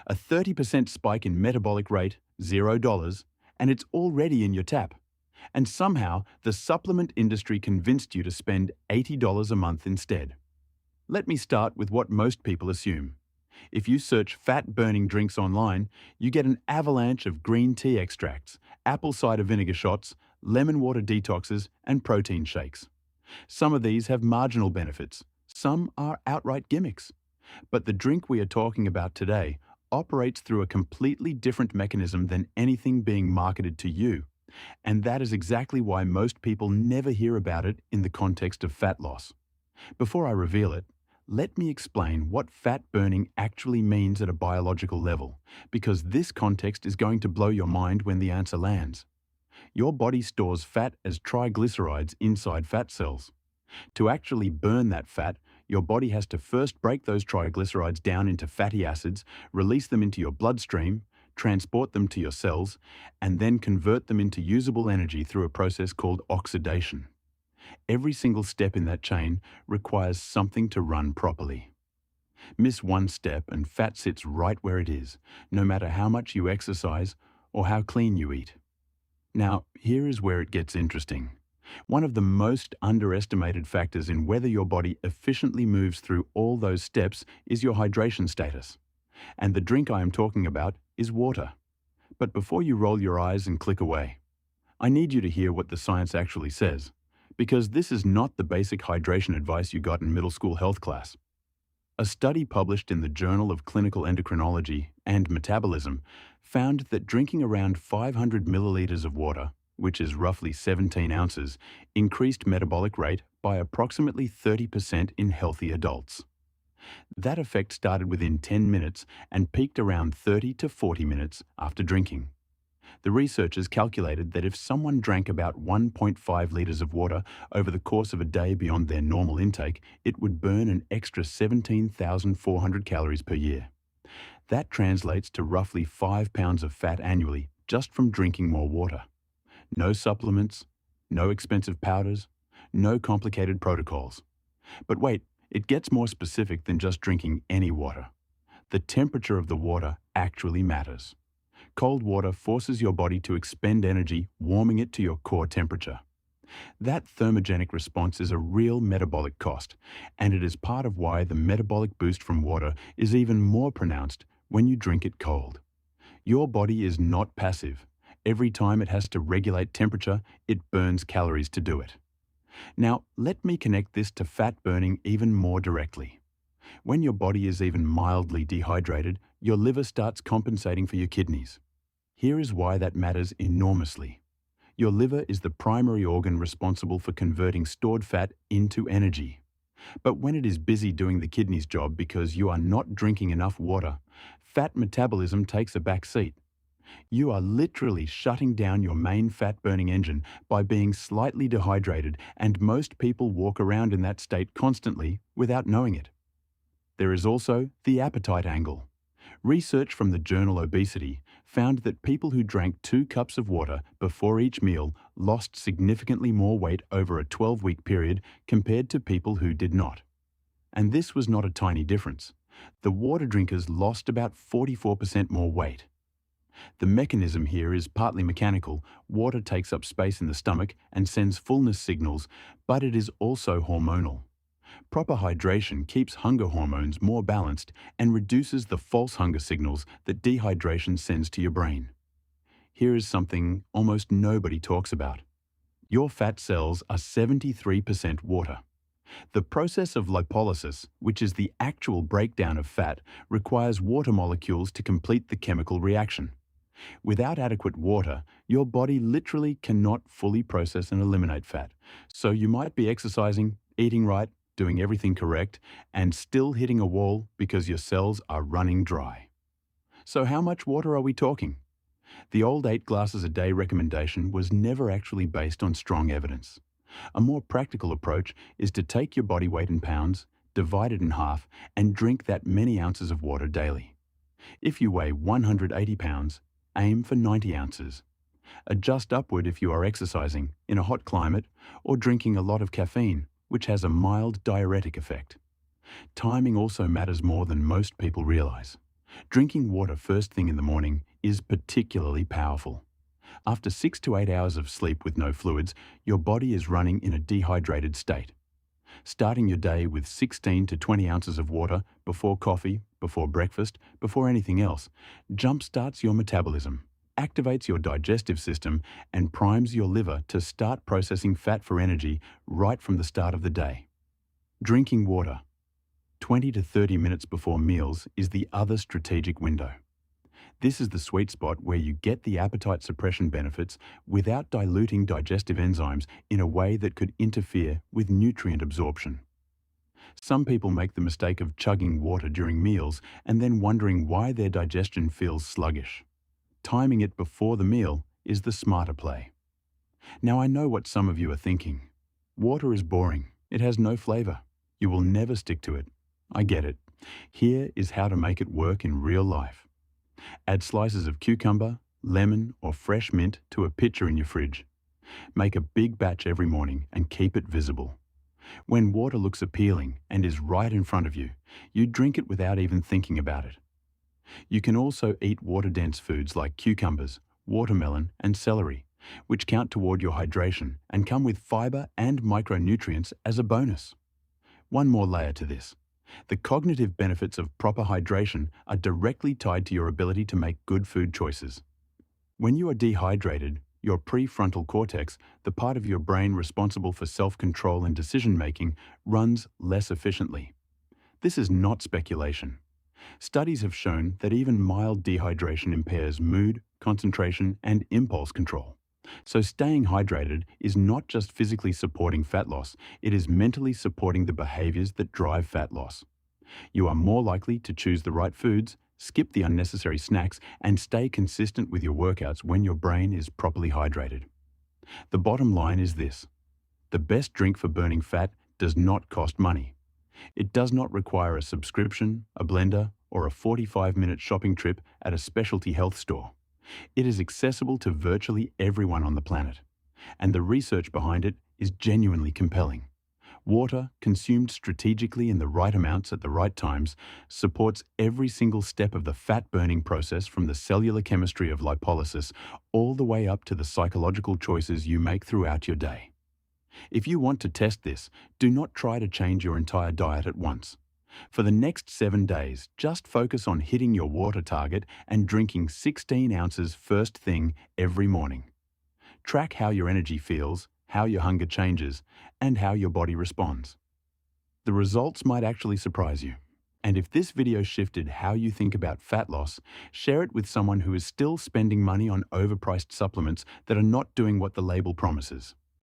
A 30% spike in metabolic rate, $0, and it's already in your tap. And somehow, the supplement industry convinced you to spend $80 a month instead. Let me start with what most people assume. If you search fat-burning drinks online, you get an avalanche of green tea extracts, apple cider vinegar shots, lemon water detoxes, and protein shakes. Some of these have marginal benefits. Some are outright gimmicks. But the drink we are talking about today operates through a completely different mechanism than anything being marketed to you. And that is exactly why most people never hear about it in the context of fat loss. Before I reveal it, let me explain what fat burning actually means at a biological level, because this context is going to blow your mind when the answer lands. Your body stores fat as triglycerides inside fat cells. To actually burn that fat, your body has to first break those triglycerides down into fatty acids, release them into your bloodstream, transport them to your cells, and then convert them into usable energy through a process called oxidation. Every single step in that chain requires something to run properly. Miss one step and fat sits right where it is, no matter how much you exercise or how clean you eat. Now, here is where it gets interesting. One of the most underestimated factors in whether your body efficiently moves through all those steps is your hydration status. And the drink I am talking about is water. But before you roll your eyes and click away, I need you to hear what the science actually says, because this is not the basic hydration advice you got in middle school health class. A study published in the Journal of Clinical Endocrinology and Metabolism found that drinking around 500 milliliters of water, which is roughly 17 ounces, increased metabolic rate by approximately 30% in healthy adults. That effect started within 10 minutes and peaked around 30 to 40 minutes after drinking. The researchers calculated that if someone drank about 1.5 liters of water over the course of a day beyond their normal intake, it would burn an extra 17,400 calories per year. That translates to roughly 5 pounds of fat annually just from drinking more water. No supplements, no expensive powders, no complicated protocols. But wait, it gets more specific than just drinking any water. The temperature of the water actually matters. Cold water forces your body to expend energy, warming it to your core temperature. That thermogenic response is a real metabolic cost, and it is part of why the metabolic boost from water is even more pronounced when you drink it cold. Your body is not passive. Every time it has to regulate temperature, it burns calories to do it. Now, let me connect this to fat burning even more directly. When your body is even mildly dehydrated, your liver starts compensating for your kidneys. Here is why that matters enormously. Your liver is the primary organ responsible for converting stored fat into energy. But when it is busy doing the kidney's job because you are not drinking enough water, fat metabolism takes a back seat. You are literally shutting down your main fat-burning engine by being slightly dehydrated, and most people walk around in that state constantly without knowing it. There is also the appetite angle. Research from the journal Obesity found that people who drank 2 cups of water before each meal lost significantly more weight over a 12-week period compared to people who did not. And this was not a tiny difference. The water drinkers lost about 44% more weight. The mechanism here is partly mechanical. Water takes up space in the stomach and sends fullness signals, but it is also hormonal. Proper hydration keeps hunger hormones more balanced and reduces the false hunger signals that dehydration sends to your brain. Here is something almost nobody talks about. Your fat cells are 73% water. The process of lipolysis, which is the actual breakdown of fat, requires water molecules to complete the chemical reaction. Without adequate water, your body literally cannot fully process and eliminate fat. So you might be exercising, eating right, doing everything correct, and still hitting a wall because your cells are running dry. So how much water are we talking? The old 8 glasses a day recommendation was never actually based on strong evidence. A more practical approach is to take your body weight in pounds, divide it in half, and drink that many ounces of water daily. If you weigh 180 pounds, aim for 90 ounces. Adjust upward if you are exercising in a hot climate or drinking a lot of caffeine, which has a mild diuretic effect. Timing also matters more than most people realize. Drinking water first thing in the morning is particularly powerful. After 6 to 8 hours of sleep with no fluids, your body is running in a dehydrated state. Starting your day with 16 to 20 ounces of water before coffee, before breakfast, before anything else, jumpstarts your metabolism, activates your digestive system, and primes your liver to start processing fat for energy right from the start of the day. Drinking water 20 to 30 minutes before meals is the other strategic window. This is the sweet spot where you get the appetite suppression benefits without diluting digestive enzymes in a way that could interfere with nutrient absorption. Some people make the mistake of chugging water during meals and then wondering why their digestion feels sluggish. Timing it before the meal is the smarter play. Now I know what some of you are thinking. Water is boring. It has no flavor. You will never stick to it. I get it. Here is how to make it work in real life. Add slices of cucumber, lemon, or fresh mint to a pitcher in your fridge. Make a big batch every morning and keep it visible. When water looks appealing and is right in front of you, you drink it without even thinking about it. You can also eat water-dense foods like cucumbers, watermelon, and celery, which count toward your hydration and come with fiber and micronutrients as a bonus. One more layer to this. The cognitive benefits of proper hydration are directly tied to your ability to make good food choices. When you are dehydrated, your prefrontal cortex, the part of your brain responsible for self-control and decision-making, runs less efficiently. This is not speculation. Studies have shown that even mild dehydration impairs mood, concentration, and impulse control. So staying hydrated is not just physically supporting fat loss, it is mentally supporting the behaviors that drive fat loss. You are more likely to choose the right foods, skip the unnecessary snacks, and stay consistent with your workouts when your brain is properly hydrated. The bottom line is this: the best drink for burning fat does not cost money. It does not require a subscription, a blender, or a 45-minute shopping trip at a specialty health store. It is accessible to virtually everyone on the planet, and the research behind it is genuinely compelling. Water, consumed strategically in the right amounts at the right times, supports every single step of the fat-burning process, from the cellular chemistry of lipolysis all the way up to the psychological choices you make throughout your day. If you want to test this, do not try to change your entire diet at once. For the next 7 days, just focus on hitting your water target and drinking 16 ounces first thing every morning. Track how your energy feels, how your hunger changes, and how your body responds. The results might actually surprise you. And if this video shifted how you think about fat loss, share it with someone who is still spending money on overpriced supplements that are not doing what the label promises.